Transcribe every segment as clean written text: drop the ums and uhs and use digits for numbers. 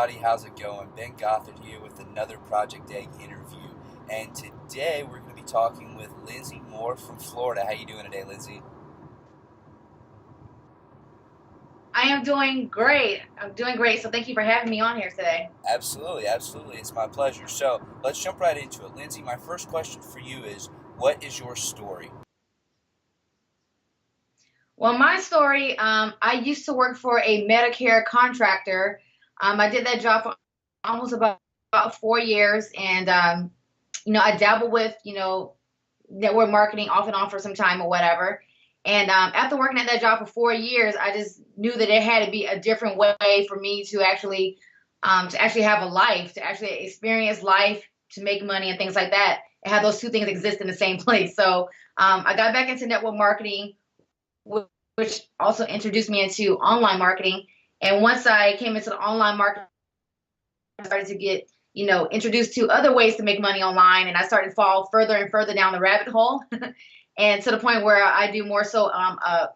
everybody, how's it going? Ben Gothard here with another Project Egg interview. And today we're going to be talking with Linsay Moore from Florida. How you doing today, Linsay? I am doing great. I'm doing great. So thank you for having me on here today. Absolutely. It's my pleasure. So let's jump right into it. Linsay, my first question for you is, what is your story? Well, my story, I used to work for a Medicare contractor. I did that job for almost about 4 years. And, I dabbled with, network marketing off and on for some time or whatever. And after working at that job for 4 years, I just knew that there had to be a different way for me to actually have a life, to actually experience life, to make money and things like that, and have those two things exist in the same place. So I got back into network marketing, which also introduced me into online marketing. And once I came into the online market, I started to get, introduced to other ways to make money online. And I started to fall further and further down the rabbit hole. And to the point where I do more so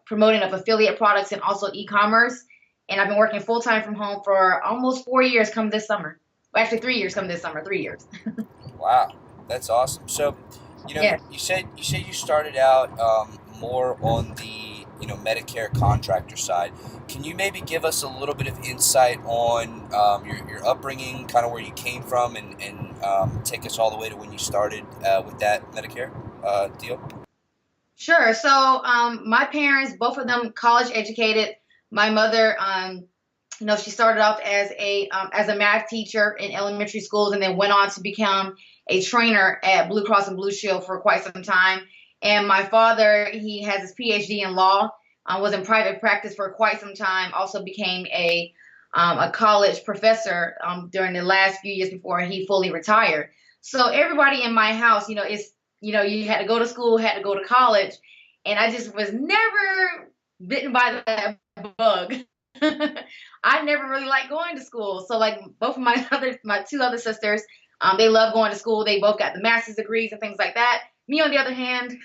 promoting of affiliate products and also e-commerce. And I've been working full time from home for almost 4 years come this summer. Well, actually 3 years come this summer, 3 years. Wow, that's awesome. So, Yeah. you started out more on the Medicare contractor side. Can you maybe give us a little bit of insight on your upbringing, kind of where you came from, and take us all the way to when you started with that Medicare deal? Sure. So my parents, both of them college educated. My mother, she started off as a math teacher in elementary schools and then went on to become a trainer at Blue Cross and Blue Shield for quite some time. And my father, he has his PhD in law, was in private practice for quite some time, also became a college professor during the last few years before he fully retired. So everybody in my house, you had to go to school, had to go to college, and I just was never bitten by that bug. I never really liked going to school. So like both of my two other sisters, they love going to school. They both got the master's degrees and things like that. Me, on the other hand,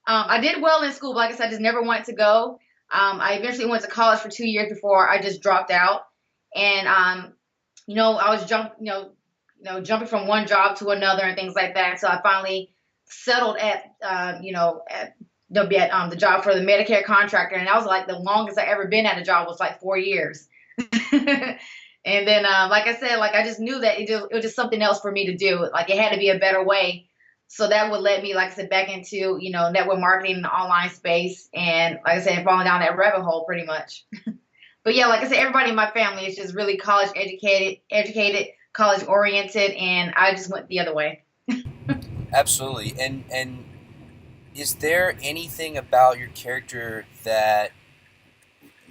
I did well in school, but like I said, I just never wanted to go. I eventually went to college for 2 years before I just dropped out. And I was jumping from one job to another and things like that. So I finally settled at the job for the Medicare contractor, and that was like the longest I ever been at a job was like 4 years. And then, like I said, like I just knew that it was just something else for me to do. Like it had to be a better way. So that would let me, like I said, back into network marketing in the online space, and like I said, falling down that rabbit hole pretty much. But yeah, like I said, everybody in my family is just really college educated, college oriented, and I just went the other way. Absolutely. And is there anything about your character that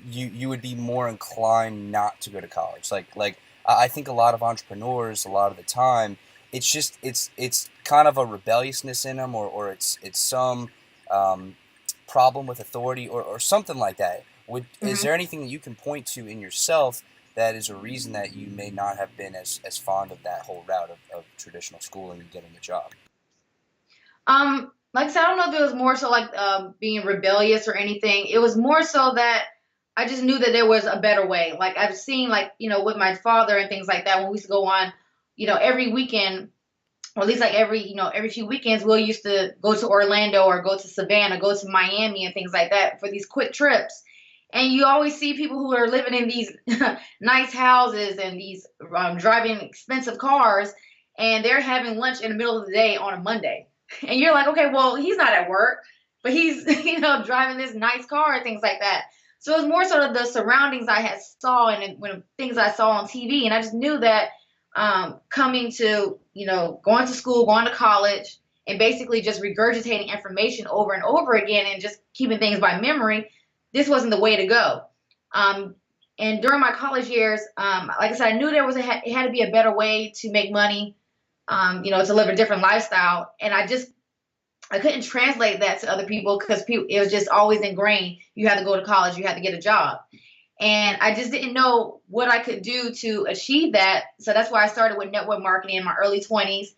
you would be more inclined not to go to college? Like I think a lot of entrepreneurs, a lot of the time, it's kind of a rebelliousness in them, or it's some problem with authority, or something like that. Is Mhm. there anything that you can point to in yourself that is a reason that you may not have been as fond of that whole route of traditional schooling and getting a job? Like I said, I don't know if it was more so like being rebellious or anything. It was more so that I just knew that there was a better way. Like I've seen, like with my father and things like that, when we used to go on, every weekend, or at least like every few weekends, we'll used to go to Orlando or go to Savannah, go to Miami and things like that for these quick trips. And you always see people who are living in these nice houses and these driving expensive cars, and they're having lunch in the middle of the day on a Monday. And you're like, okay, well, he's not at work, but he's driving this nice car and things like that. So it was more sort of the surroundings I had saw and when things I saw on TV, and I just knew that coming to going to school, going to college, and basically just regurgitating information over and over again and just keeping things by memory, this wasn't the way to go. Um, and during my college years, like I said, I knew it had to be a better way to make money, to live a different lifestyle, and I couldn't translate that to other people because it was just always ingrained. You had to go to college, you had to get a job. And I just didn't know what I could do to achieve that. So that's why I started with network marketing in my early 20s.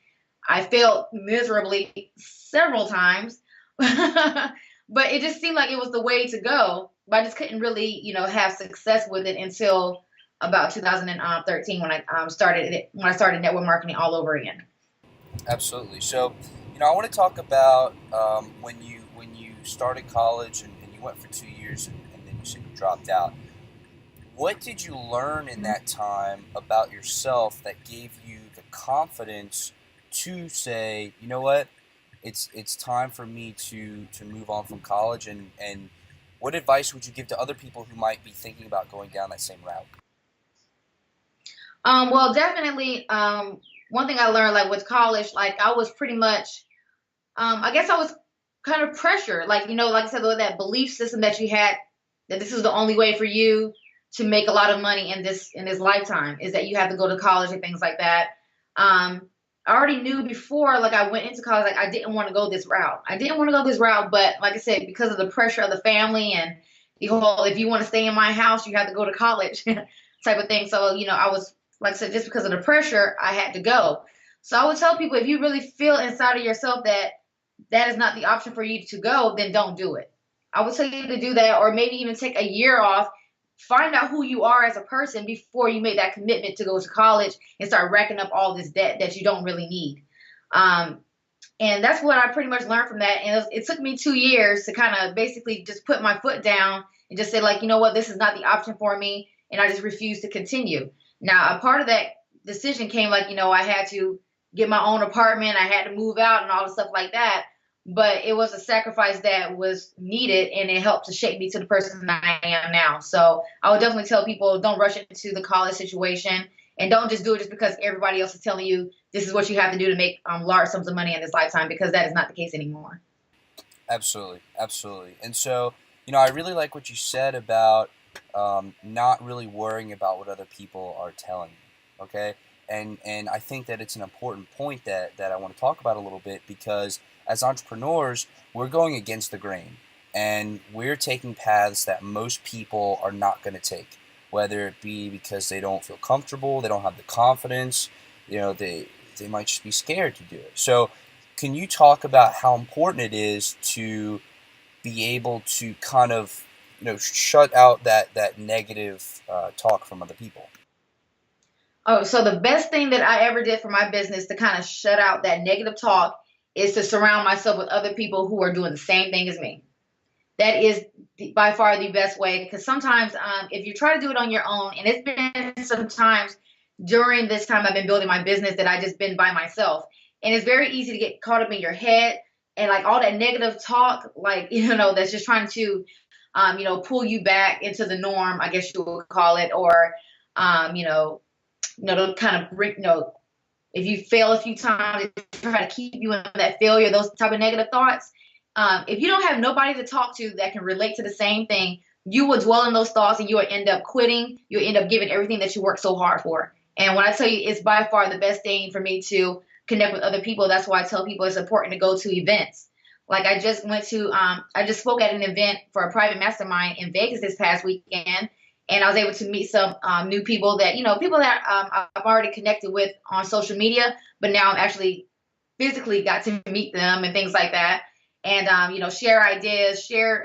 I failed miserably several times, but it just seemed like it was the way to go. But I just couldn't really, have success with it until about 2013 when I started network marketing all over again. Absolutely. So, I want to talk about when you started college and you went for 2 years and then you said you dropped out. What did you learn in that time about yourself that gave you the confidence to say, you know what, it's time for me to move on from college, and what advice would you give to other people who might be thinking about going down that same route? Well, definitely. One thing I learned, like with college, like I was pretty much, I guess I was kind of pressured, like like I said, that belief system that you had that this is the only way for you to make a lot of money in this lifetime is that you have to go to college and things like that. I already knew before, like I went into college, like I didn't want to go this route. I didn't want to go this route, but like I said, because of the pressure of the family and the whole, if you want to stay in my house, you have to go to college type of thing. So, I was, like I said, just because of the pressure, I had to go. So I would tell people, if you really feel inside of yourself that that is not the option for you to go, then don't do it. I would tell you to do that, or maybe even take a year off. Find out who you are as a person before you make that commitment to go to college and start racking up all this debt that you don't really need. Um, and that's what I pretty much learned from that. And it took me 2 years to kind of basically just put my foot down and just say, like, you know what, this is not the option for me. And I just refused to continue. Now, a part of that decision came like, I had to get my own apartment. I had to move out and all the stuff like that. But it was a sacrifice that was needed, and it helped to shape me to the person I am now. So I would definitely tell people, don't rush into the college situation, and don't just do it just because everybody else is telling you this is what you have to do to make large sums of money in this lifetime, because that is not the case anymore. Absolutely, absolutely. And so, I really like what you said about not really worrying about what other people are telling you. Okay, and I think that it's an important point that I want to talk about a little bit, because as entrepreneurs, we're going against the grain, and we're taking paths that most people are not going to take, whether it be because they don't feel comfortable, they don't have the confidence, they might just be scared to do it. So, can you talk about how important it is to be able to kind of shut out that negative talk from other people? Oh, so the best thing that I ever did for my business to kind of shut out that negative talk is to surround myself with other people who are doing the same thing as me. That is by far the best way, because sometimes if you try to do it on your own, and it's been sometimes during this time I've been building my business that I just been by myself, and it's very easy to get caught up in your head and like all that negative talk, like that's just trying to pull you back into the norm, I guess you would call it, or to kind of bring, if you fail a few times, try to keep you in that failure, those type of negative thoughts. If you don't have nobody to talk to that can relate to the same thing, you will dwell in those thoughts and you will end up quitting. You'll end up giving everything that you worked so hard for. And when I tell you, it's by far the best thing for me to connect with other people. That's why I tell people it's important to go to events. Like I just spoke at an event for a private mastermind in Vegas this past weekend. And I was able to meet some new people that, people that I've already connected with on social media, but now I'm actually physically got to meet them and things like that. And, share ideas, share,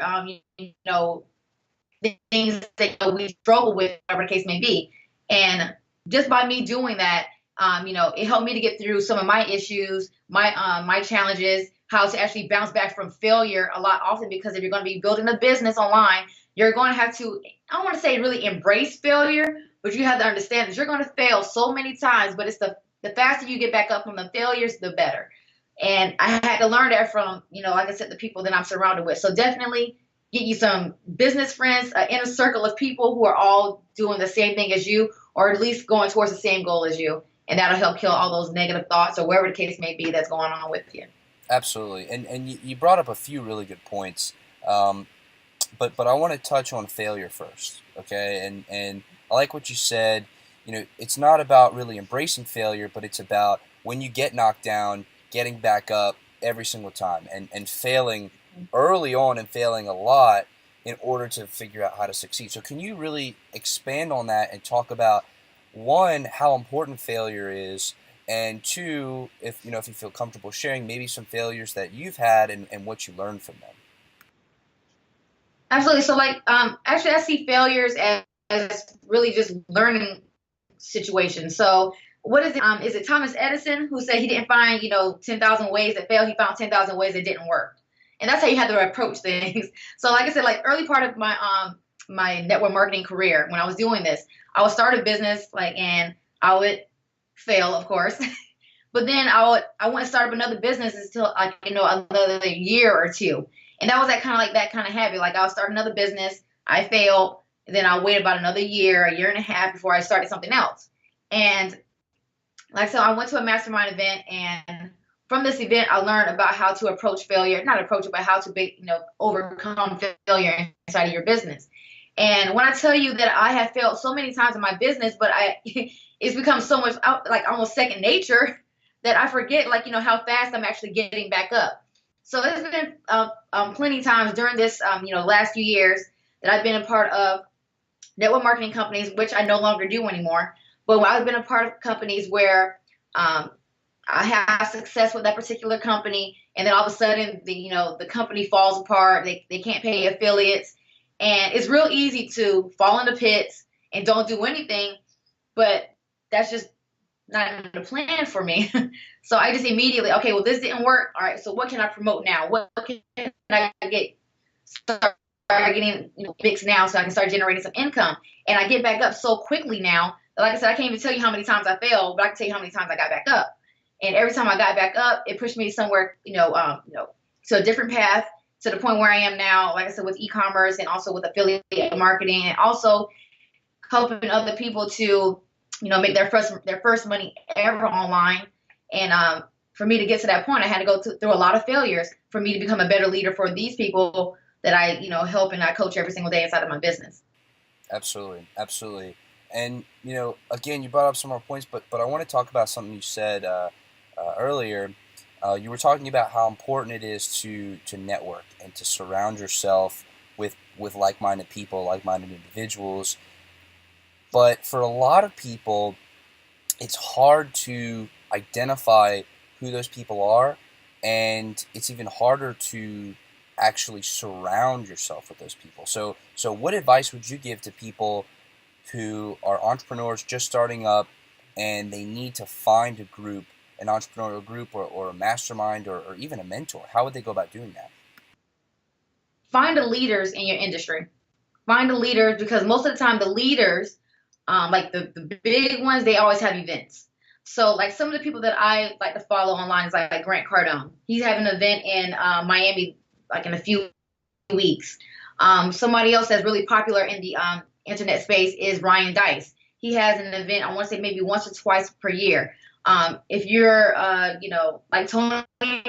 the things that we struggle with, whatever the case may be. And just by me doing that, it helped me to get through some of my issues, my challenges, how to actually bounce back from failure a lot often, because if you're going to be building a business online, you're going to have to, I don't want to say really embrace failure, but you have to understand that you're going to fail so many times, but it's the faster you get back up from the failures, the better. And I had to learn that from, like I said, the people that I'm surrounded with. So definitely get you some business friends, an inner circle of people who are all doing the same thing as you, or at least going towards the same goal as you. And that'll help kill all those negative thoughts or whatever the case may be that's going on with you. Absolutely. And you brought up a few really good points. But I want to touch on failure first, okay? And I like what you said. It's not about really embracing failure, but it's about when you get knocked down, getting back up every single time, and failing early on and failing a lot in order to figure out how to succeed. So can you really expand on that and talk about, one, how important failure is, and two, if you feel comfortable sharing maybe some failures that you've had and what you learned from them? Absolutely. So like, actually I see failures as really just learning situations. So what is it? Is it Thomas Edison who said he didn't find 10,000 ways that failed? He found 10,000 ways that didn't work, and that's how you have to approach things. So like I said, like early part of my network marketing career, when I was doing this, I would start a business and I would fail, of course. But then I wouldn't start up another business until another year or two. And that was that kind of habit. Like I'll start another business, I failed, and then I'll wait about another year, a year and a half before I started something else. And like so I went to a mastermind event, and from this event I learned about how to approach failure, not approach it, but how to overcome failure inside of your business. And when I tell you that I have failed so many times in my business, but it's become so much like almost second nature that I forget how fast I'm actually getting back up. So there's been plenty of times during this last few years that I've been a part of network marketing companies, which I no longer do anymore. But I've been a part of companies where I have success with that particular company, and then all of a sudden the company falls apart. They can't pay affiliates, and it's real easy to fall into pits and don't do anything. But that's just not the plan for me. So I just immediately, okay, well, this didn't work. All right, so what can I promote now? What can I start getting fixed now so I can start generating some income? And I get back up so quickly now. Like I said, I can't even tell you how many times I failed, but I can tell you how many times I got back up. And every time I got back up, it pushed me somewhere, to a different path, to the point where I am now, like I said, with e-commerce and also with affiliate marketing, and also helping other people to make their first money ever online. And for me to get to that point, I had to go through a lot of failures for me to become a better leader for these people that I help and I coach every single day inside of my business. Absolutely. And again, you brought up some more points, but I want to talk about something you said earlier. You were talking about how important it is to network and to surround yourself with like-minded people, like-minded individuals. But for a lot of people, it's hard to identify who those people are, and it's even harder to actually surround yourself with those people. So what advice would you give to people who are entrepreneurs just starting up and they need to find a group, an entrepreneurial group or a mastermind or even a mentor? How would they go about doing that? Find the leaders in your industry. Find the leaders, because most of the time the leaders, like the big ones, they always have events. So like some of the people that I like to follow online is like Grant Cardone. He's having an event in Miami like in a few weeks. Somebody else that's really popular in the internet space is Ryan Dice. He has an event, I want to say maybe once or twice per year. If you're, like Tony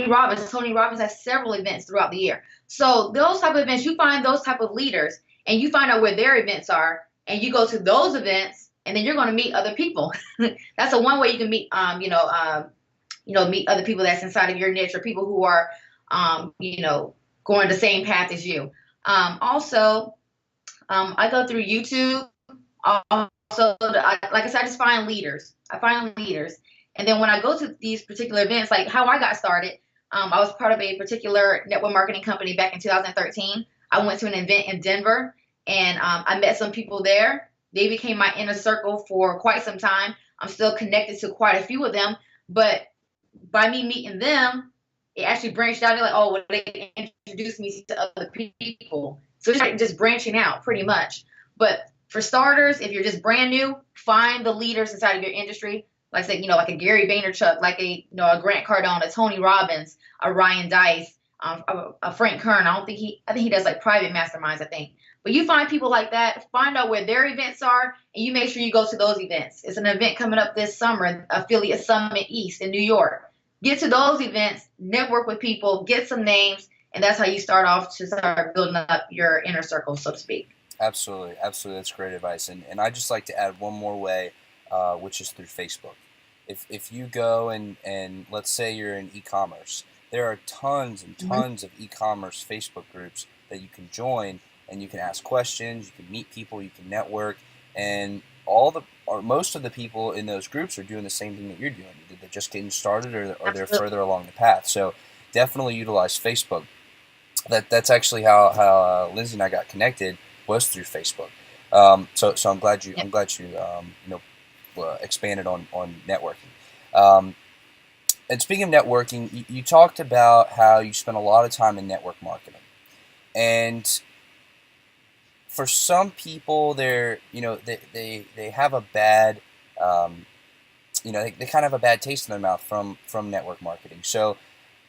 Robbins has several events throughout the year. So those type of events, you find those type of leaders and you find out where their events are, and you go to those events, and then you're going to meet other people. That's the one way you can meet, meet other people that's inside of your niche, or people who are, going the same path as you. Also, I go through YouTube. Also, like I said, I just find leaders. And then when I go to these particular events, like how I got started, I was part of a particular network marketing company back in 2013. I went to an event in Denver, and I met some people there. They became my inner circle for quite some time. I'm still connected to quite a few of them, but by me meeting them, it actually branched out. They're like, oh, well, they introduced me to other people. So it's like just branching out pretty much. But for starters, if you're just brand new, find the leaders inside of your industry. Like I said, like a Gary Vaynerchuk, like a Grant Cardone, a Tony Robbins, a Ryan Dice, a Frank Kern. I think he does like private masterminds, I think. But you find people like that, find out where their events are, and you make sure you go to those events. It's an event coming up this summer, Affiliate Summit East in New York. Get to those events, network with people, get some names, and that's how you start off to start building up your inner circle, so to speak. Absolutely. That's great advice. And I'd just like to add one more way, which is through Facebook. If you go and let's say you're in e-commerce, there are tons and tons of e-commerce Facebook groups that you can join, and you can ask questions, you can meet people, you can network, and most of the people in those groups are doing the same thing that you're doing. Either they're just getting started or they're further along the path. So definitely utilize Facebook. That's actually how Linsay and I got connected, was through Facebook. So Yeah. I'm glad you expanded on networking. Um, and speaking of networking, you talked about how you spent a lot of time in network marketing, and for some people, they have a bad they kind of have a bad taste in their mouth from network marketing. So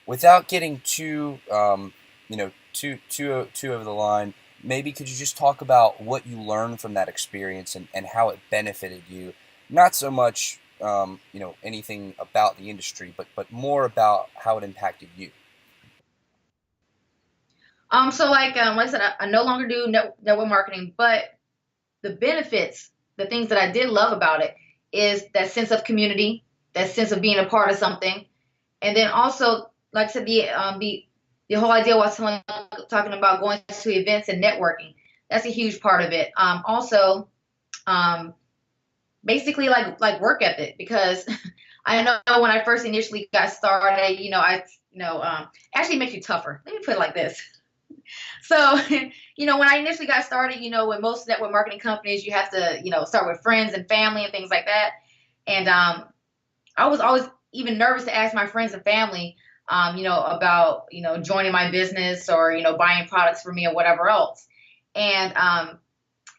without getting too over the line, maybe could you just talk about what you learned from that experience and how it benefited you? Not so much anything about the industry, but more about how it impacted you. So like I said, I no longer do network marketing, but the benefits, the things that I did love about it, is that sense of community, that sense of being a part of something, and then also, like I said, the whole idea was talking about going to events and networking. That's a huge part of it. Also, um, basically like work ethic, because I know when I first initially got started, actually makes you tougher. Let me put it like this. So, when I initially got started, with most network marketing companies, you have to, start with friends and family and things like that. And I was always even nervous to ask my friends and family, about, joining my business or, buying products for me or whatever else. And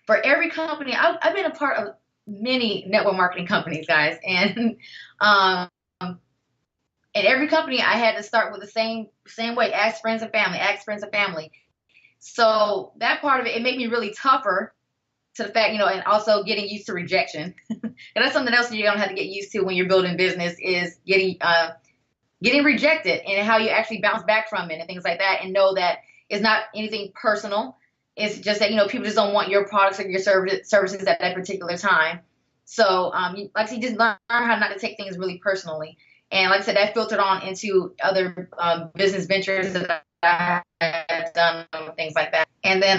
for every company, I've been a part of many network marketing companies, guys. And um, in every company, I had to start with the same way: ask friends and family, ask friends and family. So that part of it made me really tougher to the fact, and also getting used to rejection. And that's something else you're gonna have to get used to when you're building business, is getting rejected, and how you actually bounce back from it and things like that, and know that it's not anything personal. It's just that, people just don't want your products or your services at that particular time. So, like I said, just learn how not to take things really personally. And like I said, that filtered on into other business ventures that I have done, things like that. And then,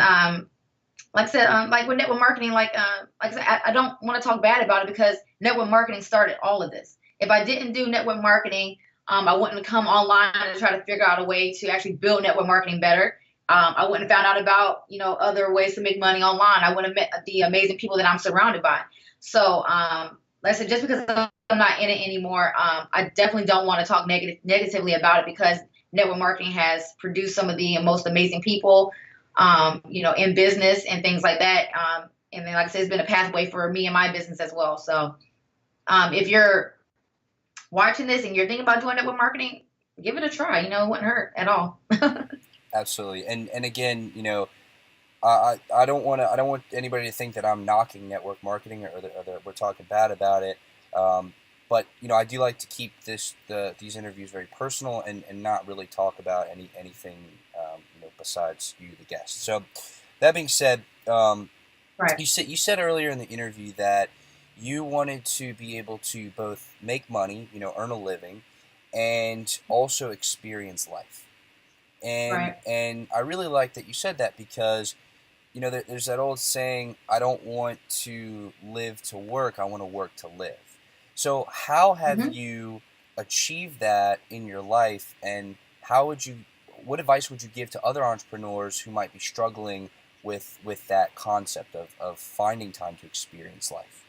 like I said, like with network marketing, like I said, I don't want to talk bad about it, because network marketing started all of this. If I didn't do network marketing, I wouldn't come online and try to figure out a way to actually build network marketing better. I wouldn't have found out about, other ways to make money online. I wouldn't have met the amazing people that I'm surrounded by. So, like I said, just because I'm not in it anymore, I definitely don't want to talk negatively about it, because network marketing has produced some of the most amazing people, in business and things like that. And then, like I said, it's been a pathway for me and my business as well. So, if you're watching this and you're thinking about doing network marketing, give it a try. It wouldn't hurt at all. Absolutely. And again, I don't want anybody to think that I'm knocking network marketing, or that we're talking bad about it. Um, but I do like to keep these interviews very personal, and not really talk about anything besides you, the guest. So that being said, Right. you said earlier in the interview that you wanted to be able to both make money, earn a living, and also experience life. And Right. and I really like that you said that, because there's that old saying, I don't want to live to work, I want to work to live. So how have Hmm. you achieved that in your life, and what advice would you give to other entrepreneurs who might be struggling with that concept of finding time to experience life?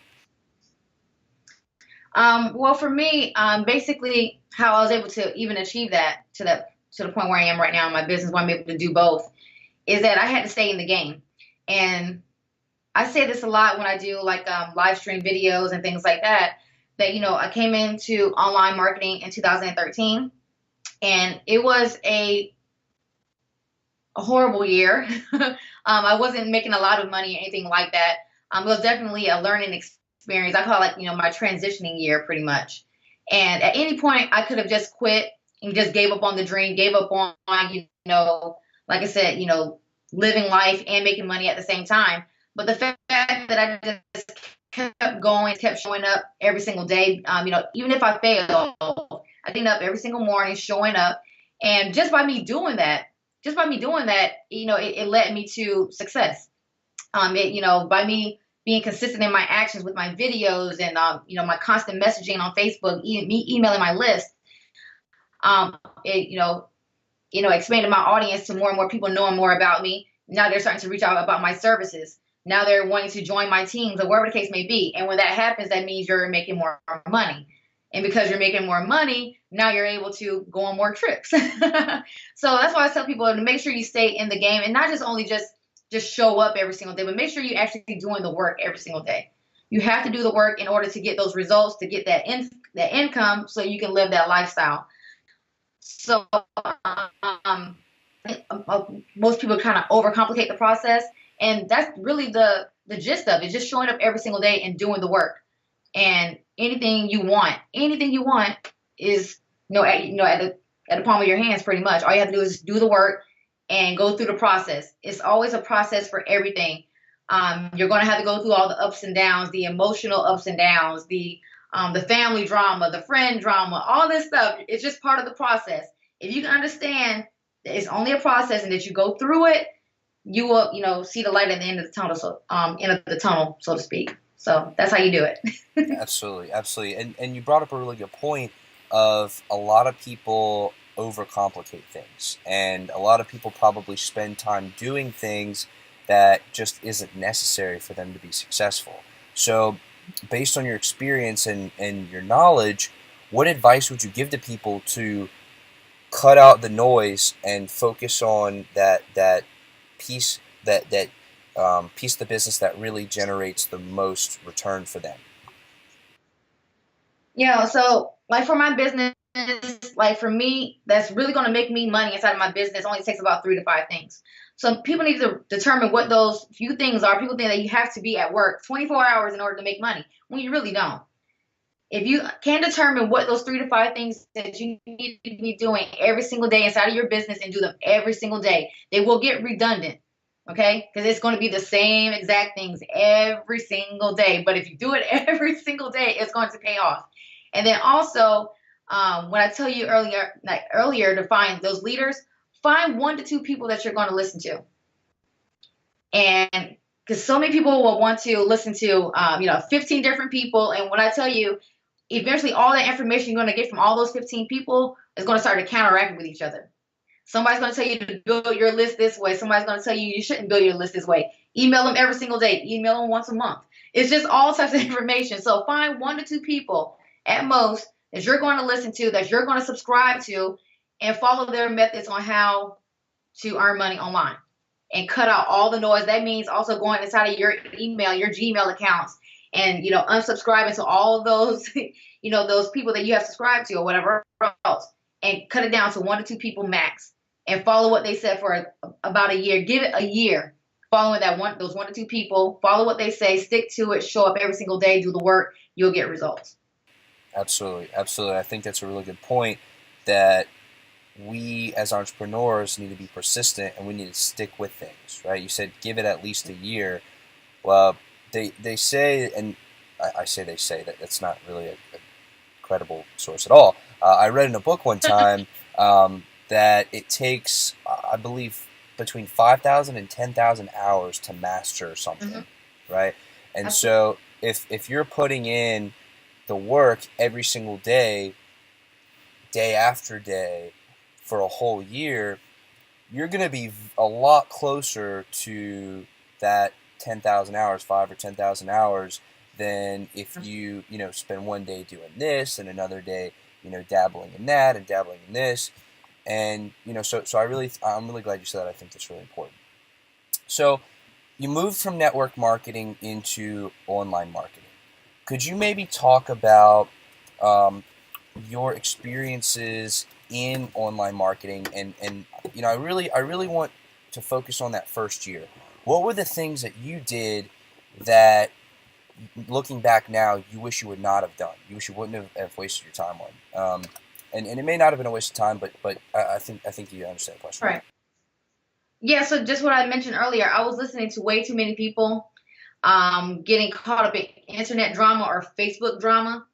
Well, for me, basically, how I was able to even achieve to the point where I am right now in my business, where I'm able to do both, is that I had to stay in the game. And I say this a lot when I do like live stream videos and things like that. That, I came into online marketing in 2013, and it was a horrible year. I wasn't making a lot of money or anything like that. It was definitely a learning experience. I call it, my transitioning year, pretty much. And at any point, I could have just quit and just gave up on the dream, gave up on, like I said, living life and making money at the same time. But the fact that I just kept going, kept showing up every single day, even if I failed, I cleaned up every single morning, showing up. And just by me doing that, it led me to success. By me being consistent in my actions with my videos, and my constant messaging on Facebook, me emailing my list, it expanded my audience to more and more people knowing more about me. Now they're starting to reach out about my services. Now they're wanting to join my teams or whatever the case may be. And when that happens, that means you're making more money. And because you're making more money, now you're able to go on more trips. So that's why I tell people to make sure you stay in the game and not just only just show up every single day, but make sure you actually doing the work every single day. You have to do the work in order to get those results, to get that income, so you can live that lifestyle. So um, most people kind of overcomplicate the process, and that's really the gist of it. Just showing up every single day and doing the work. And anything you want is at the palm of your hands, pretty much. All you have to do is just do the work and go through the process. It's always a process for everything. You're going to have to go through all the ups and downs, the emotional ups and downs, the family drama, the friend drama, all this stuff. It's just part of the process. If you can understand that it's only a process and that you go through it, you will, see the light at the end of the tunnel. So, end of the tunnel, so to speak. So that's how you do it. Absolutely, absolutely. And you brought up a really good point of a lot of people overcomplicate things, and a lot of people probably spend time doing things that just isn't necessary for them to be successful. So based on your experience and your knowledge, what advice would you give to people to cut out the noise and focus on that piece piece of the business that really generates the most return for them? So like for my business, like for me, that's really going to make me money inside of my business only takes about 3 to 5 things. So people need to determine what those few things are. People think that you have to be at work 24 hours in order to make money when you really don't. If you can determine what those 3 to 5 things that you need to be doing every single day inside of your business and do them every single day, they will get redundant. Okay? Because it's going to be the same exact things every single day. But if you do it every single day, it's going to pay off. And then also, when I tell you earlier to find those leaders, find 1 to 2 people that you're going to listen to. And because so many people will want to listen to, 15 different people. And when I tell you, eventually all that information you're going to get from all those 15 people is going to start to counteract with each other. Somebody's going to tell you to build your list this way. Somebody's going to tell you you shouldn't build your list this way. Email them every single day. Email them once a month. It's just all types of information. So find 1 to 2 people at most that you're going to listen to, that you're going to subscribe to, and follow their methods on how to earn money online. And cut out all the noise. That means also going inside of your email, your Gmail accounts, and unsubscribing to all of those, those people that you have subscribed to or whatever else, and cut it down to 1 to 2 people max, and follow what they said for about a year. Give it a year, following those 1 to 2 people. Follow what they say, stick to it, show up every single day, do the work. You'll get results. Absolutely, absolutely. I think that's a really good point, that we as entrepreneurs need to be persistent and we need to stick with things, right? You said give it at least a year. Well, they say, and I say they say, that's not really a credible source at all. I read in a book one time that it takes, I believe, between 5,000 and 10,000 hours to master something, right? And so if you're putting in the work every single day, day after day, for a whole year, you're going to be a lot closer to that 10,000 hours, 5 or 10,000 hours, than if you spend one day doing this and another day, dabbling in that and dabbling in this. And, so I'm really glad you said that. I think that's really important. So you moved from network marketing into online marketing. Could you maybe talk about your experiences in online marketing, and I really want to focus on that first year. What were the things that you did that, looking back now, you wish you would not have done? You wish you wouldn't have wasted your time on. And it may not have been a waste of time, but I think you understand the question. Right. Yeah. So just what I mentioned earlier, I was listening to way too many people, getting caught up in internet drama or Facebook drama.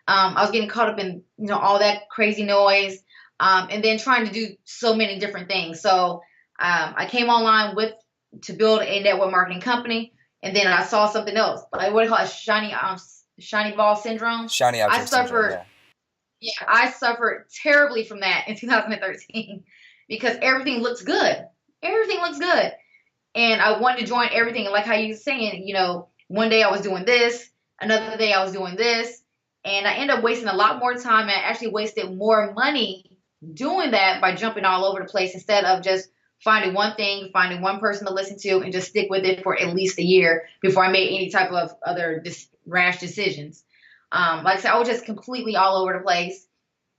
I was getting caught up in, all that crazy noise, and then trying to do so many different things. So I came online to build a network marketing company, and then I saw something else. Like what do you call it? Shiny ball syndrome. Shiny object syndrome. Yeah, I suffered terribly from that in 2013 because everything looks good. Everything looks good. And I wanted to join everything. And like how you saying, one day I was doing this, another day I was doing this. And I ended up wasting a lot more time and actually wasted more money doing that by jumping all over the place instead of just finding one thing, finding one person to listen to, and just stick with it for at least a year before I made any type of other rash decisions. Like I said, I was just completely all over the place.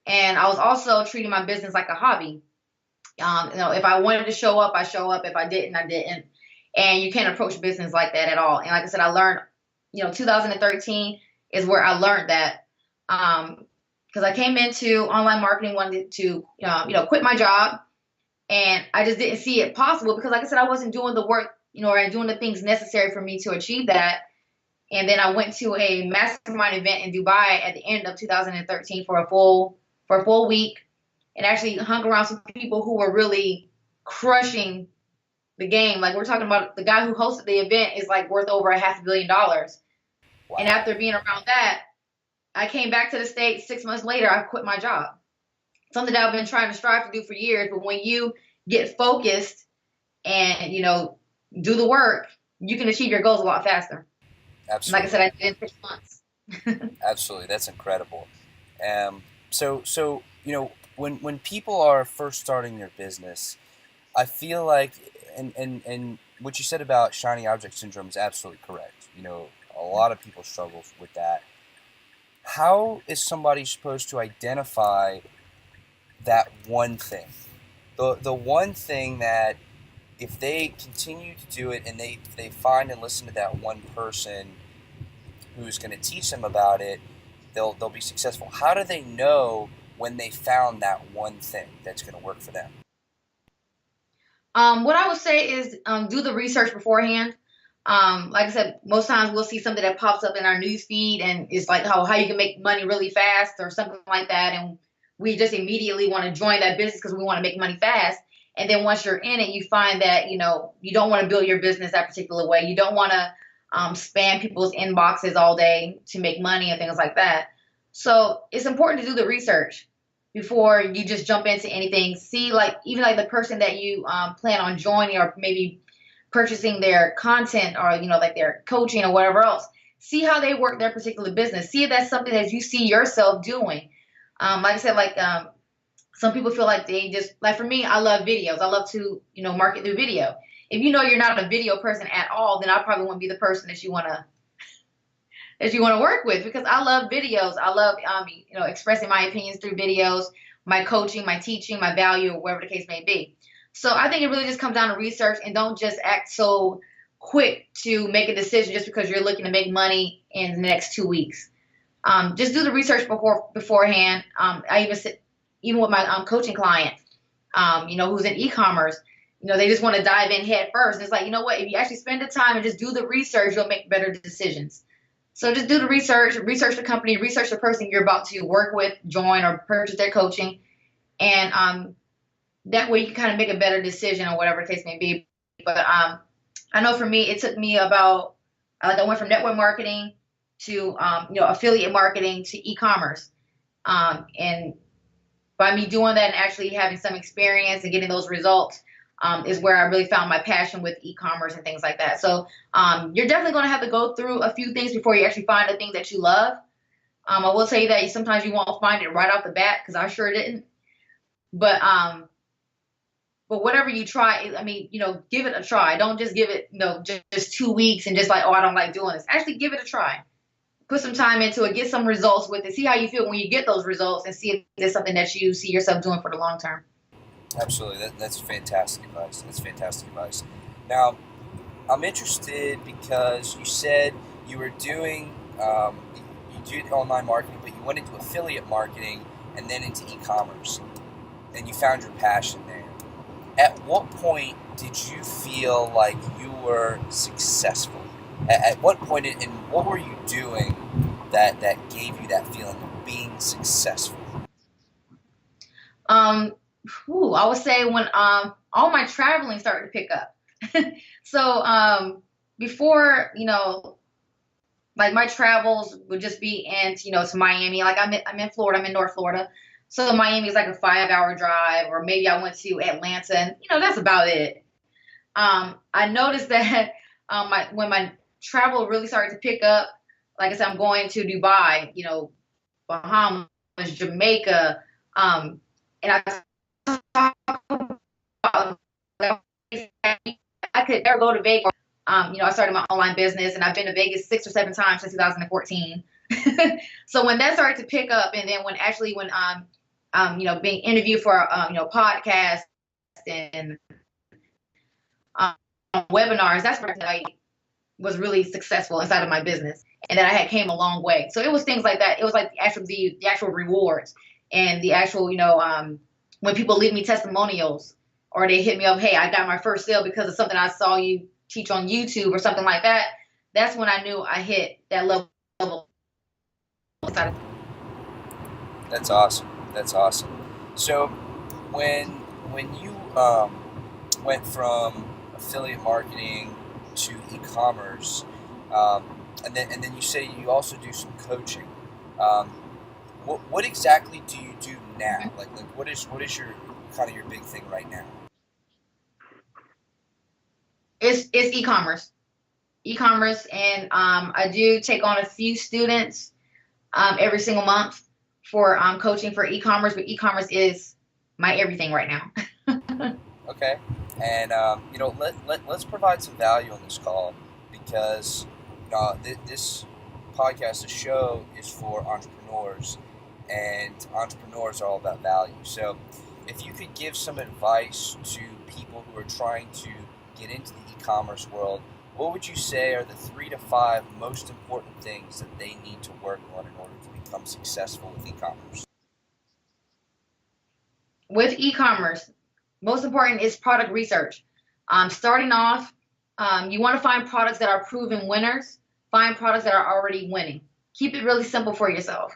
And I was also treating my business like a hobby. If I wanted to show up, I show up. If I didn't, I didn't. And you can't approach business like that at all. And like I said, I learned, 2013 is where I learned that. Because I came into online marketing, wanted to, quit my job, and I just didn't see it possible because, like I said, I wasn't doing the work, or doing the things necessary for me to achieve that. And then I went to a mastermind event in Dubai at the end of 2013 for a full week, and actually hung around some people who were really crushing the game. Like, we're talking about the guy who hosted the event is like worth over $500 million. And Wow. after being around that, I came back to the States 6 months later. I quit my job. Something that I've been trying to strive to do for years. But when you get focused and, do the work, you can achieve your goals a lot faster. And like I Absolutely. said, I did in 6 months. Absolutely. That's incredible. So when people are first starting their business, I feel like, and what you said about shiny object syndrome is absolutely correct. A lot of people struggle with that. How is somebody supposed to identify that one thing? The one thing that, if they continue to do it and they find and listen to that one person who's going to teach them about it, they'll be successful. How do they know when they found that one thing that's going to work for them? What I would say is do the research beforehand. Like I said, most times we'll see something that pops up in our news feed and it's like how you can make money really fast or something like that. And we just immediately want to join that business because we want to make money fast. And then once you're in it, you find that, you don't want to build your business that particular way. You don't want to spam people's inboxes all day to make money and things like that. So it's important to do the research before you just jump into anything. See, like, even like the person that you plan on joining or maybe purchasing their content or, like their coaching or whatever else. See how they work their particular business. See if that's something that you see yourself doing. Like I said, like some people feel like they just, like for me, I love videos. I love to, market through video. If you know you're not a video person at all, then I probably won't be the person that you want to work with because I love videos. I love expressing my opinions through videos, my coaching, my teaching, my value, or whatever the case may be. So I think it really just comes down to research and don't just act so quick to make a decision just because you're looking to make money in the next 2 weeks. Just do the research beforehand. I even with my coaching client, who's in e-commerce, they just want to dive in head first. And it's like, you know what? If you actually spend the time and just do the research, you'll make better decisions. So just do the research the company, research the person you're about to work with, join, or purchase their coaching. And that way you can kind of make a better decision or whatever the case may be. But I know for me, it took me about, I went from network marketing to, affiliate marketing to e-commerce. And by me doing that and actually having some experience and getting those results, is where I really found my passion with e-commerce and things like that. So you're definitely going to have to go through a few things before you actually find the thing that you love. I will tell you that sometimes you won't find it right off the bat because I sure didn't. But whatever you try, I mean, give it a try. Don't just give it, just 2 weeks and just like, oh, I don't like doing this. Actually, give it a try. Put some time into it. Get some results with it. See how you feel when you get those results and see if there's something that you see yourself doing for the long term. Absolutely. That's fantastic advice. That's fantastic advice. Now, I'm interested because you said you were doing, you did online marketing, but you went into affiliate marketing and then into e-commerce, and you found your passion there. At what point did you feel like you were successful? At what point, and what were you doing that gave you that feeling of being successful? I would say when all my traveling started to pick up. So before, like my travels would just be to Miami. Like I'm in Florida. I'm in North Florida. So Miami is like a 5-hour drive, or maybe I went to Atlanta, and that's about it. I noticed that when my travel really started to pick up, like I said, I'm going to Dubai, Bahamas, Jamaica, and I talk about I could never go to Vegas. I started my online business, and I've been to Vegas 6 or 7 times since 2014. So when that started to pick up, and then when being interviewed for podcasts and um, webinars, that's where I was really successful inside of my business, and that I had came a long way. So it was things like that. It was like the actual rewards and the actual when people leave me testimonials or they hit me up, hey, I got my first sale because of something I saw you teach on YouTube or something like that. That's when I knew I hit that level. That's awesome. That's awesome. So when you went from affiliate marketing to e-commerce, um, and then you say you also do some coaching. Um, what exactly do you do now? Like what is your kind of your big thing right now? It's e-commerce, and I do take on a few students every single month for coaching for e-commerce, but e-commerce is my everything right now. Okay, and let's provide some value on this call because this podcast, this show, is for entrepreneurs, and entrepreneurs are all about value. So, if you could give some advice to people who are trying to get into the e-commerce world, what would you say are the 3 to 5 most important things that they need to work on in order to become successful with e-commerce? With e-commerce, most important is product research. Starting off, you want to find products that are proven winners. Find products that are already winning. Keep it really simple for yourself.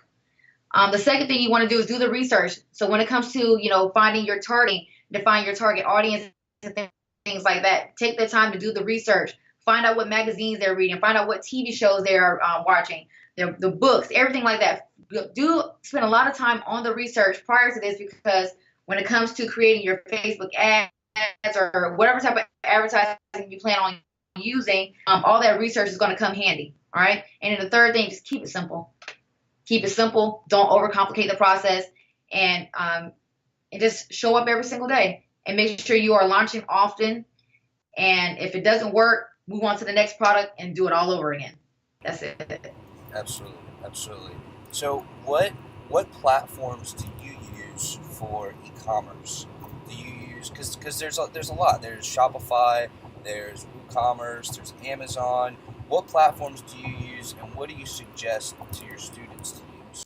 The second thing you want to do is do the research. So when it comes to finding your targeting, define your target audience and things like that, take the time to do the research. Find out what magazines they're reading. Find out what TV shows they're watching. The books, everything like that. Do spend a lot of time on the research prior to this, because when it comes to creating your Facebook ads or whatever type of advertising you plan on using, all that research is going to come handy. All right. And then the third thing, just keep it simple. Keep it simple. Don't overcomplicate the process, and just show up every single day and make sure you are launching often. And if it doesn't work, move on to the next product and do it all over again. That's it. Absolutely, absolutely. So, what platforms do you use for e-commerce? Do you use because there's a lot. There's Shopify, there's WooCommerce, there's Amazon. What platforms do you use, and what do you suggest to your students to use?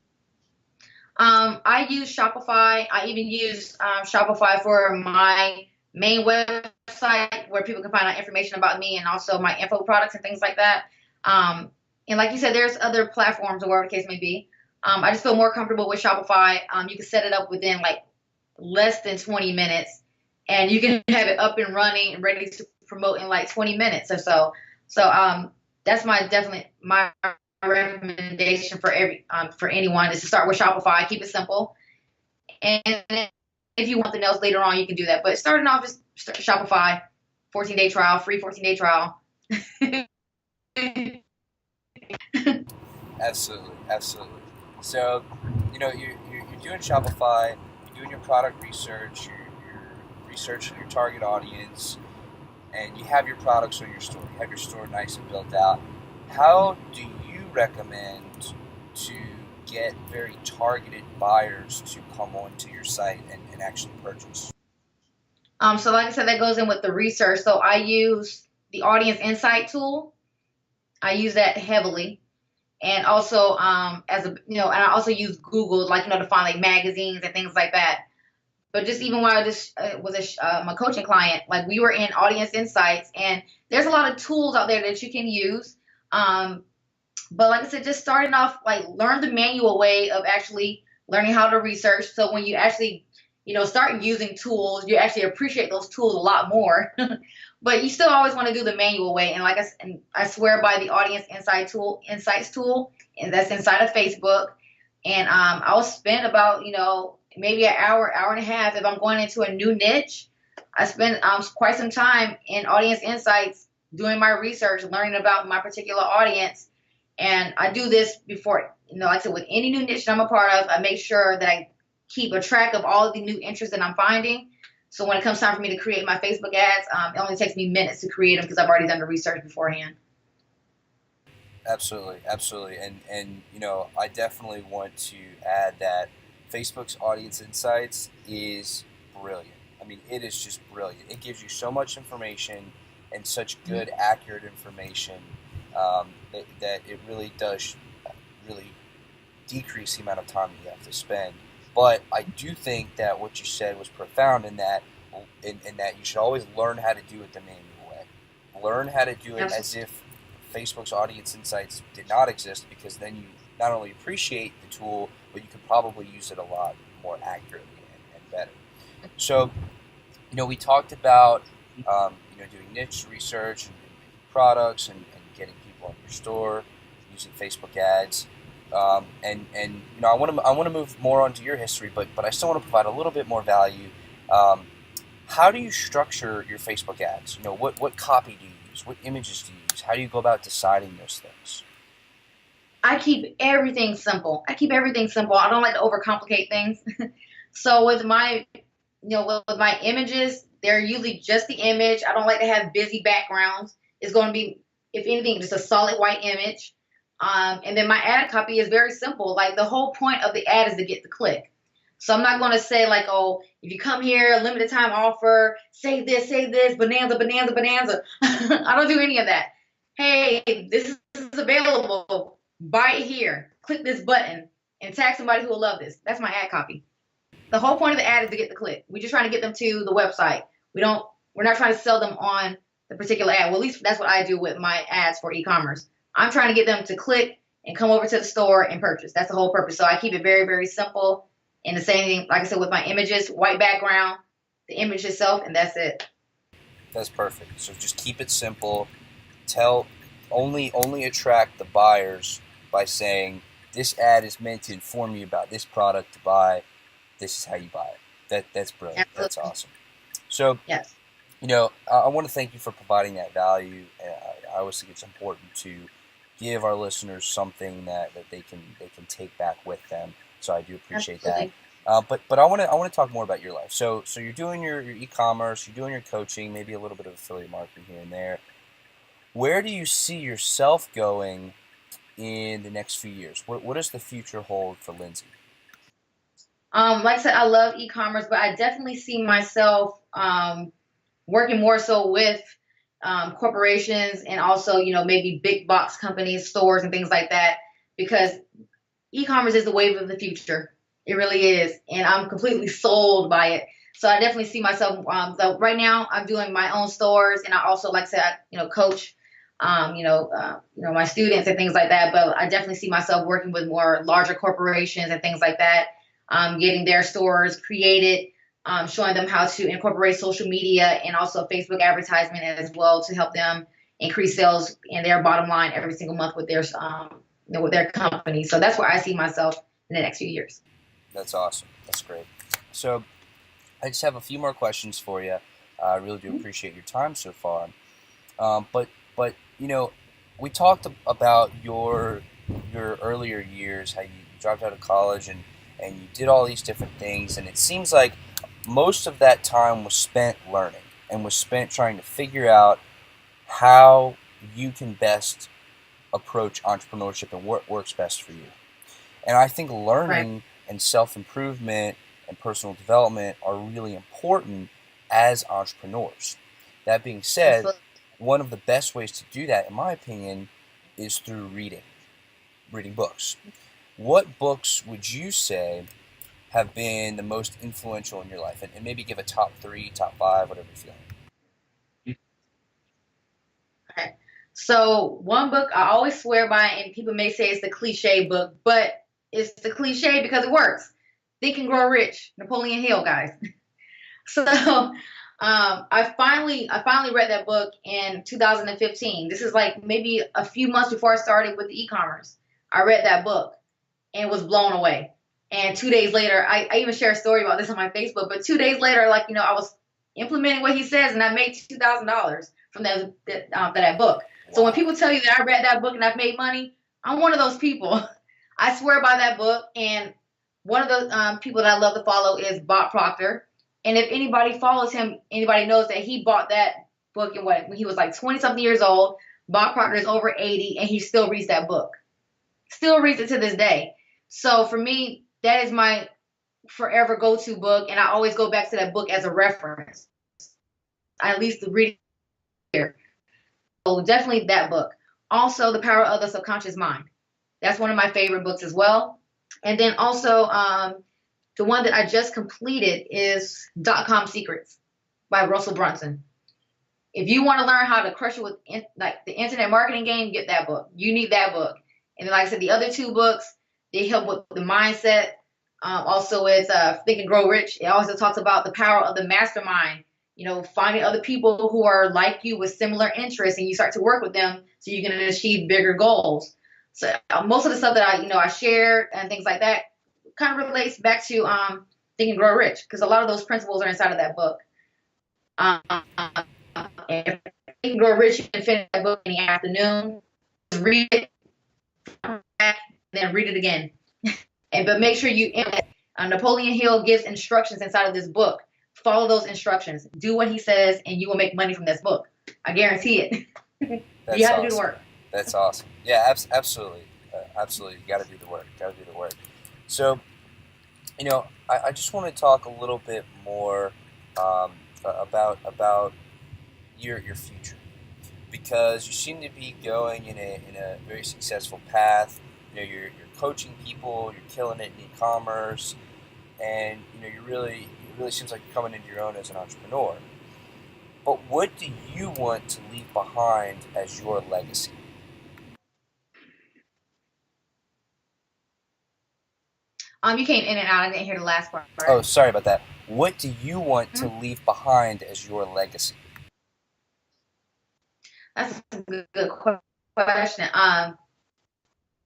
I use Shopify. I even use Shopify for my main website where people can find out information about me and also my info products and things like that. And like you said, there's other platforms or whatever the case may be. I just feel more comfortable with Shopify. You can set it up within like less than 20 minutes, and you can have it up and running and ready to promote in like 20 minutes or so. So that's definitely my recommendation for anyone is to start with Shopify. Keep it simple, and if you want something else later on, you can do that. But starting off, just start Shopify, 14-day trial, free 14-day trial. Absolutely, absolutely. So, you're doing Shopify, you're doing your product research, you're researching your target audience, and you have your products on your store. You have your store nice and built out. How do you recommend to get very targeted buyers to come onto your site and actually purchase? So like I said, that goes in with the research. So I use the audience insight tool. I use that heavily. And also, and I also use Google, to find like magazines and things like that. But just even when I just was my coaching client, like we were in audience insights, and there's a lot of tools out there that you can use. But like I said, just starting off, like learn the manual way of actually learning how to research. So when you actually, start using tools, you actually appreciate those tools a lot more. But you still always want to do the manual way. And I swear by the audience insights tool, and that's inside of Facebook. And I'll spend about, maybe an hour, hour and a half if I'm going into a new niche. I spent quite some time in audience insights, doing my research, learning about my particular audience. And I do this before, like I said, with any new niche that I'm a part of, I make sure that I keep a track of all of the new interests that I'm finding. So when it comes time for me to create my Facebook ads, it only takes me minutes to create them because I've already done the research beforehand. Absolutely, absolutely, and I definitely want to add that Facebook's audience insights is brilliant. I mean, it is just brilliant. It gives you so much information and such good, accurate information that it really does really decrease the amount of time that you have to spend. But I do think that what you said was profound in that you should always learn how to do it the manual way. Learn how to do it as if Facebook's audience insights did not exist, because then you not only appreciate the tool, but you could probably use it a lot more accurately and better. So, we talked about doing niche research and products and getting people on your store using Facebook ads. I want to move more onto your history, but I still want to provide a little bit more value. How do you structure your Facebook ads? What copy do you use? What images do you use? How do you go about deciding those things? I keep everything simple. I don't like to overcomplicate things. So with my, with my images, they're usually just the image. I don't like to have busy backgrounds. It's going to be, if anything, just a solid white image. And then my ad copy is very simple. Like, the whole point of the ad is to get the click. So I'm not going to say like, oh, if you come here, limited time offer, say this, bonanza, bonanza, bonanza. I don't do any of that. Hey, this is available. Buy it here. Click this button and tag somebody who will love this. That's my ad copy. The whole point of the ad is to get the click. We're just trying to get them to the website. We're not trying to sell them on the particular ad. Well, at least that's what I do with my ads for e-commerce. I'm trying to get them to click and come over to the store and purchase. That's the whole purpose. So I keep it very, very simple. And the same thing, like I said, with my images, white background, the image itself, and that's it. That's perfect. So just keep it simple. Only attract the buyers by saying, this ad is meant to inform you about this product to buy. This is how you buy it. That's brilliant. Absolutely. That's awesome. So, yes. I want to thank you for providing that value. I always think it's important to give our listeners something that they can take back with them. So I do appreciate Absolutely. that. But I want to talk more about your life. So you're doing your e-commerce, you're doing your coaching, maybe a little bit of affiliate marketing here and there. Where do you see yourself going in the next few years? What does the future hold for Linsay? Like I said, I love e-commerce, but I definitely see myself working more so with corporations and also, maybe big box companies, stores, and things like that, because e-commerce is the wave of the future. It really is, and I'm completely sold by it. So I definitely see myself. So right now, I'm doing my own stores, and I also, like I said, coach, my students and things like that. But I definitely see myself working with more larger corporations and things like that, getting their stores created, showing them how to incorporate social media and also Facebook advertisement as well to help them increase sales and their bottom line every single month with their company. So that's where I see myself in the next few years. That's awesome. That's great. So I just have a few more questions for you. I really do appreciate your time so far. But we talked about your earlier years, how you dropped out of college and you did all these different things, and it seems like most of that time was spent learning and was spent trying to figure out how you can best approach entrepreneurship and what works best for you. And I think learning and self-improvement and personal development are really important as entrepreneurs. That being said, one of the best ways to do that, in my opinion, is through reading books. What books would you say have been the most influential in your life? And maybe give a top 3, top 5, whatever you feel. Okay. So one book I always swear by, and people may say it's the cliche book, but it's the cliche because it works. Think and Grow Rich, Napoleon Hill, guys. So I finally read that book in 2015. This is like maybe a few months before I started with the e-commerce. I read that book and was blown away. And 2 days later, I even share a story about this on my Facebook, but 2 days later, I was implementing what he says, and I made $2,000 from that book. So when Wow. people tell you that I read that book and I've made money, I'm one of those people. I swear by that book. And one of the people that I love to follow is Bob Proctor. And if anybody follows him, anybody knows that he bought that book when he was like 20 something years old. Bob Proctor is over 80 and he still reads that book. Still reads it to this day. So for me, that is my forever go-to book, and I always go back to that book as a reference. I at least read it here. So definitely that book. Also, The Power of the Subconscious Mind. That's one of my favorite books as well. And then also, the one that I just completed is .com Secrets by Russell Brunson. If you want to learn how to crush it with like the internet marketing game, get that book. You need that book. And then, like I said, the other two books, they help with the mindset. Also, it's Think and Grow Rich. It also talks about the power of the mastermind. You know, finding other people who are like you with similar interests, and you start to work with them so you can achieve bigger goals. So most of the stuff that I share and things like that kind of relates back to Think and Grow Rich, because a lot of those principles are inside of that book. Um, and Think and Grow Rich, you can finish that book in the afternoon, read it, come back, then read it again. But make sure you Napoleon Hill gives instructions inside of this book. Follow those instructions. Do what he says, and you will make money from this book. I guarantee it. You have to do the work. That's awesome. Yeah, absolutely. Absolutely. You got to do the work. So, I just want to talk a little bit more about your future, because you seem to be going in a very successful path. You're coaching people, you're killing it in e-commerce, and it really seems like you're coming into your own as an entrepreneur. But what do you want to leave behind as your legacy? You came in and out. I didn't hear the last part. Oh, sorry about that. What do you want to leave behind as your legacy? That's a good question.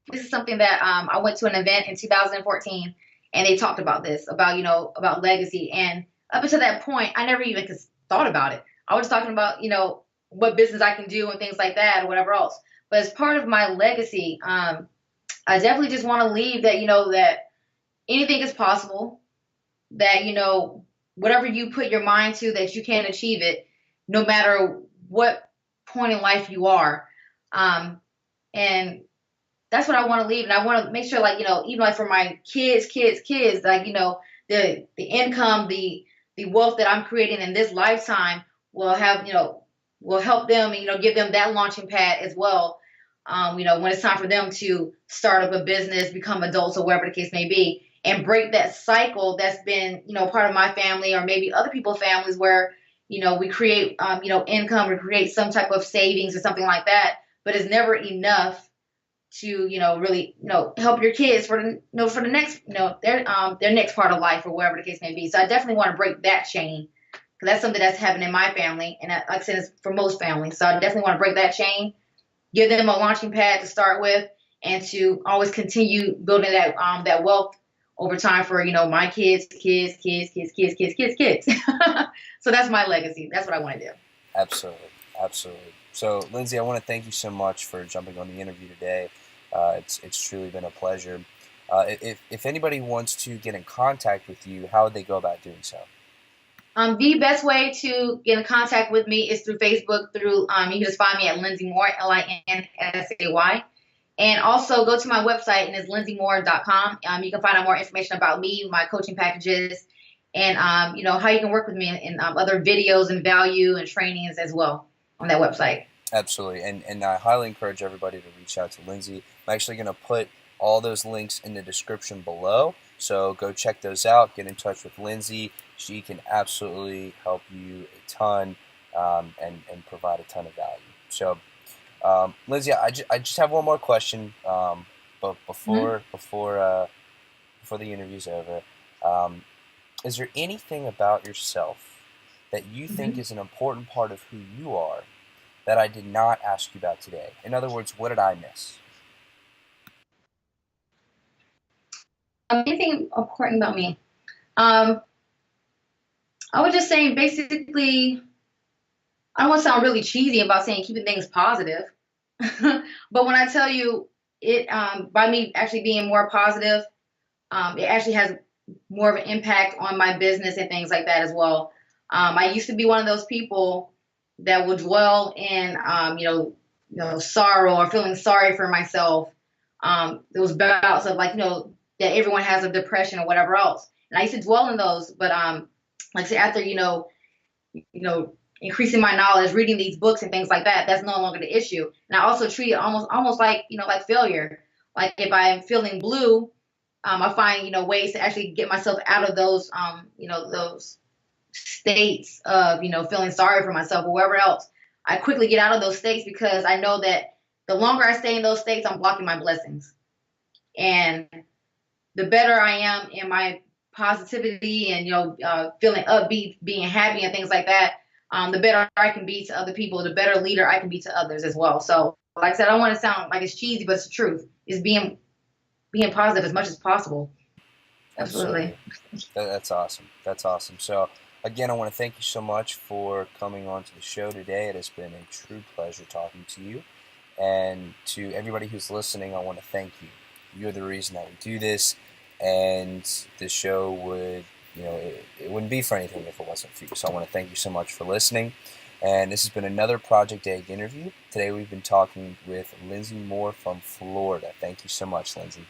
This is something that I went to an event in 2014, and they talked about this, about legacy. And up until that point, I never even thought about it. I was talking about, what business I can do and things like that or whatever else. But as part of my legacy, I definitely just want to leave that, that anything is possible, that, whatever you put your mind to, that you can achieve it, no matter what point in life you are. And that's what I want to leave. And I want to make sure, even like for my kids, like, the income, the wealth that I'm creating in this lifetime will have, will help them, give them that launching pad as well. When it's time for them to start up a business, become adults or whatever the case may be, and break that cycle that's been, part of my family or maybe other people's families where, we create, income or create some type of savings or something like that, but it's never enough to, really, help your kids for the next, their next part of life or whatever the case may be. So I definitely want to break that chain, because that's something that's happened in my family. And like I said, it's for most families. So I definitely want to break that chain, give them a launching pad to start with, and to always continue building that wealth over time for, my kids. So that's my legacy. That's what I want to do. Absolutely. So, Linsay, I want to thank you so much for jumping on the interview today. It's truly been a pleasure. If anybody wants to get in contact with you, how would they go about doing so? The best way to get in contact with me is through Facebook. You can just find me at Linsay Moore, Linsay. And also go to my website, and it's linsaymoore.com. You can find out more information about me, my coaching packages, and how you can work with me in other videos and value and trainings as well on that website. Absolutely. And I highly encourage everybody to reach out to Linsay. I'm actually going to put all those links in the description below. So go check those out. Get in touch with Linsay. She can absolutely help you a ton and provide a ton of value. So, Linsay, I just have one more question, but before the interview's over. Is there anything about yourself that you think is an important part of who you are that I did not ask you about today? In other words, what did I miss? Anything important about me? I was just saying, basically, I don't want to sound really cheesy about saying keeping things positive, but when I tell you it, by me actually being more positive, it actually has more of an impact on my business and things like that as well. I used to be one of those people that would dwell in, sorrow or feeling sorry for myself. Those bouts of like, that everyone has a depression or whatever else. And I used to dwell in those, but like I said, after, you know, increasing my knowledge, reading these books and things like that, that's no longer the issue. And I also treat it almost like, like failure. Like if I'm feeling blue, I find, ways to actually get myself out of those, those states of, feeling sorry for myself or whoever else. I quickly get out of those states because I know that the longer I stay in those states, I'm blocking my blessings. And the better I am in my positivity and, feeling upbeat, being happy and things like that, the better I can be to other people, the better leader I can be to others as well. So, like I said, I don't want to sound like it's cheesy, but it's the truth. Is being positive as much as possible. Absolutely. Absolutely. That's awesome. That's awesome. So, again, I want to thank you so much for coming on to the show today. It has been a true pleasure talking to you. And to everybody who's listening, I want to thank you. You're the reason that we do this. And this show would, it wouldn't be for anything if it wasn't for you. So I want to thank you so much for listening. And this has been another Project Egg interview. Today we've been talking with Linsay Moore from Florida. Thank you so much, Linsay.